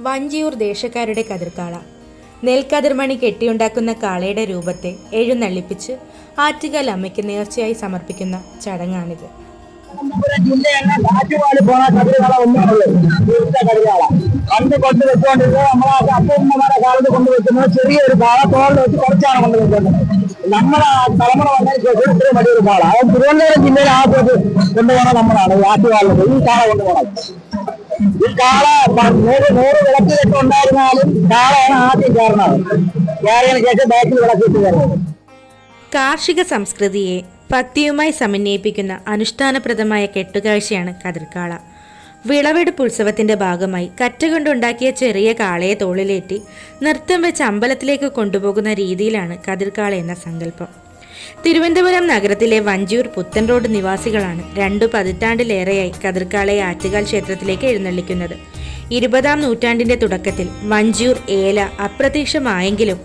വഞ്ചിയൂർ ദേശക്കാരുടെ കതിർക്കാള. നെൽക്കതിർമണി കെട്ടിയുണ്ടാക്കുന്ന കാളയുടെ രൂപത്തെ എഴുന്നള്ളിപ്പിച്ച് ആറ്റുകാൽ അമ്മയ്ക്ക് നേർച്ചയായി സമർപ്പിക്കുന്ന ചടങ്ങാണിത്. പണ്ട് കൊണ്ടുവെച്ചുകൊണ്ടിരുന്നത് നമ്മളെ അപ്പൂമ്മമാരെ കാലത്ത് കൊണ്ടുവെക്കുന്നത് ചെറിയൊരു കാള തോളിൽ വെച്ച് കുറച്ചാണ് കൊണ്ടുവെക്കുന്നത്. നമ്മുടെ തലമുറ വന്നതിന് ശേഷം ഇത്രയും വലിയൊരു കാള. അത് തിരുവനന്തപുരം ജില്ലയിൽ ആദ്യമായിട്ട് കൊണ്ടുപോകണം നമ്മളാണ് ഈ ആറ്റുകാലിൽ ഈ കാള കൊണ്ടുപോകണം. ഈ കാള 100 വിളക്കിലൊക്കെ ഉണ്ടായിരുന്നാലും കാളയാണ് ആദ്യം കയറുന്നത്. കയറിയതിനു ശേഷം ബാക്കിൽ വിളക്കിട്ട് കയറുന്നത്. കാർഷിക സംസ്കൃതിയെ ഭക്തിയുമായി സമന്വയിപ്പിക്കുന്ന അനുഷ്ഠാനപ്രദമായ കെട്ടുകാഴ്ചയാണ് കതിർക്കാള. വിളവെടുപ്പ് ഉത്സവത്തിന്റെ ഭാഗമായി കറ്റ കൊണ്ടുണ്ടാക്കിയ ചെറിയ കാളയെ തോളിലേറ്റി നൃത്തം വെച്ച് അമ്പലത്തിലേക്ക് കൊണ്ടുപോകുന്ന രീതിയിലാണ് കതിർക്കാള എന്ന സങ്കല്പം. തിരുവനന്തപുരം നഗരത്തിലെ വഞ്ചിയൂർ പുത്തൻ റോഡ് നിവാസികളാണ് 2 പതിറ്റാണ്ടിലേറെയായി കതിർക്കാളയെ ആറ്റുകാൽ ക്ഷേത്രത്തിലേക്ക് എഴുന്നള്ളിക്കുന്നത്. 20-ാം നൂറ്റാണ്ടിന്റെ തുടക്കത്തിൽ വഞ്ചിയൂർ ഏല അപ്രത്യക്ഷമായെങ്കിലും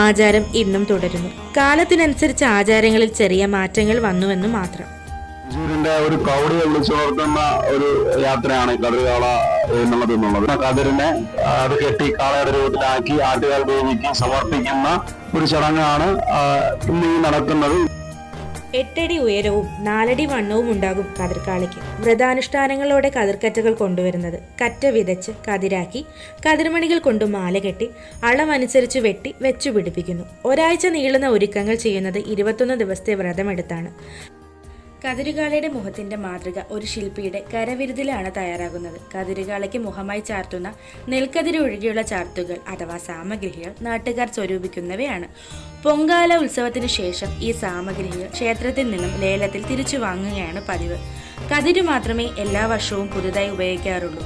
ആചാരം ഇന്നും തുടരുന്നു. കാലത്തിനനുസരിച്ച് ആചാരങ്ങളിൽ ചെറിയ മാറ്റങ്ങൾ വന്നുവെന്നു മാത്രം. തൃശ്ശൂരിന്റെ ഒരു കൗടിയെ വിളിച്ചുണർത്തുന്ന ഒരു യാത്രയാണ് കതിർകാള എന്നുള്ളത്. കതിരിനെ അത് കെട്ടി കാളയുടെ രൂപത്തിലാക്കി ആറ്റുകാൽ ദേവിക്ക് സമർപ്പിക്കുന്ന ഒരു ചടങ്ങാണ് ഇന്ന് ഈ നടക്കുന്നത്. 8 അടി ഉയരവും 4 അടി വണ്ണവും ഉണ്ടാകും കതിർക്കാളയ്ക്ക്. വ്രതാനുഷ്ഠാനങ്ങളോടെ കതിർക്കറ്റകൾ കൊണ്ടുവരുന്നത് കറ്റ വിതച്ച് കതിരാക്കി കതിർമണികൾ കൊണ്ട് മാല കെട്ടി അളവനുസരിച്ച് വെട്ടി വെച്ചു പിടിപ്പിക്കുന്നു. ഒരാഴ്ച നീളുന്ന ഒരുക്കങ്ങൾ ചെയ്യുന്നത് 21 ദിവസത്തെ വ്രതമെടുത്താണ്. കതിരുകാളയുടെ മുഖത്തിന്റെ മാതൃക ഒരു ശില്പിയുടെ കരവിരുതിലാണ് തയ്യാറാകുന്നത്. കതിരുകാളയ്ക്ക് മുഖമായി ചാർത്തുന്ന നെൽക്കതിര് ഒഴികെയുള്ള ചാർത്തുകൾ അഥവാ സാമഗ്രികൾ നാട്ടുകാർ സ്വരൂപിക്കുന്നവയാണ്. പൊങ്കാല ഉത്സവത്തിനു ശേഷം ഈ സാമഗ്രികൾ ക്ഷേത്രത്തിൽ നിന്നും ലേലത്തിൽ തിരിച്ചു വാങ്ങുകയാണ് പതിവ്. കതിരു മാത്രമേ എല്ലാ വർഷവും പുതുതായി ഉപയോഗിക്കാറുള്ളൂ.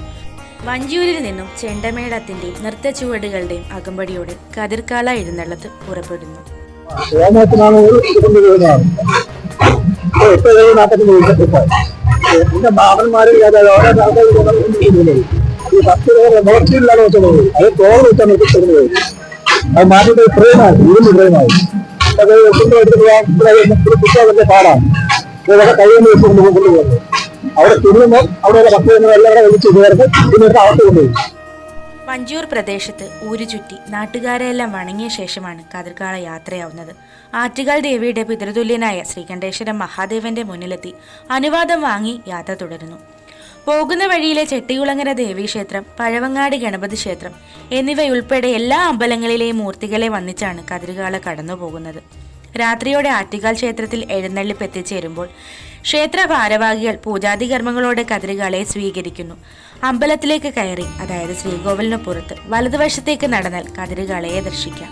വഞ്ചിയൂരിൽ നിന്നും ചെണ്ടമേളത്തിന്റെയും നൃത്തച്ചുവടുകളുടെയും അകമ്പടിയോടെ കതിർക്കാള എഴുന്നള്ളത്ത് പുറപ്പെടുന്നു. എന്റെ ബാബന്മാര് ഈ 10 നോക്കിയില്ലാതെ വെച്ചത് അത് തോൾ വെച്ചാൽ നിർത്തിച്ചത്. അത് മാറ്റിട്ട് ഫ്രെയിമായി ഫ്രെയിമായി വലിയ പാടാണ്. ഇതൊക്കെ കൈകൊണ്ട് വെച്ച് കൊണ്ടുപോകുന്നത്. അവിടെ തിരുമ്പോൾ അവിടെ ഭക്തജനങ്ങൾ എല്ലാം വിളിച്ച് ചേർത്ത് ഇതിനൊക്കെ അകത്ത് കൊണ്ടുപോയി. വഞ്ചിയൂർ പ്രദേശത്ത് ഊരുചുറ്റി നാട്ടുകാരെല്ലാം വണങ്ങിയ ശേഷമാണ് കതിർക്കാള യാത്രയാവുന്നത്. ആറ്റുകാൽ ദേവിയുടെ പിതൃതുല്യനായ ശ്രീകണ്ഠേശ്വര മഹാദേവന്റെ മുന്നിലെത്തി അനുവാദം വാങ്ങി യാത്ര തുടരുന്നു. പോകുന്ന വഴിയിലെ ചെട്ടികുളങ്ങര ദേവീക്ഷേത്രം, പഴവങ്ങാടി ഗണപതി ക്ഷേത്രം എന്നിവയുൾപ്പെടെ എല്ലാ അമ്പലങ്ങളിലെയും മൂർത്തികളെ വന്നിച്ചാണ് കതിർക്കാള കടന്നു പോകുന്നത്. രാത്രിയോടെ ആറ്റുകാൽ ക്ഷേത്രത്തിൽ എഴുന്നള്ളിപ്പ് എത്തിച്ചേരുമ്പോൾ ക്ഷേത്ര ഭാരവാഹികൾ പൂജാതി കർമ്മങ്ങളോടെ കതിർക്കാളയെ സ്വീകരിക്കുന്നു. അമ്പലത്തിലേക്ക് കയറി, അതായത് ശ്രീകോവിലിന് പുറത്ത് വലതുവശത്തേക്ക് നടന്നാൽ കതിർക്കാളയെ ദർശിക്കാം.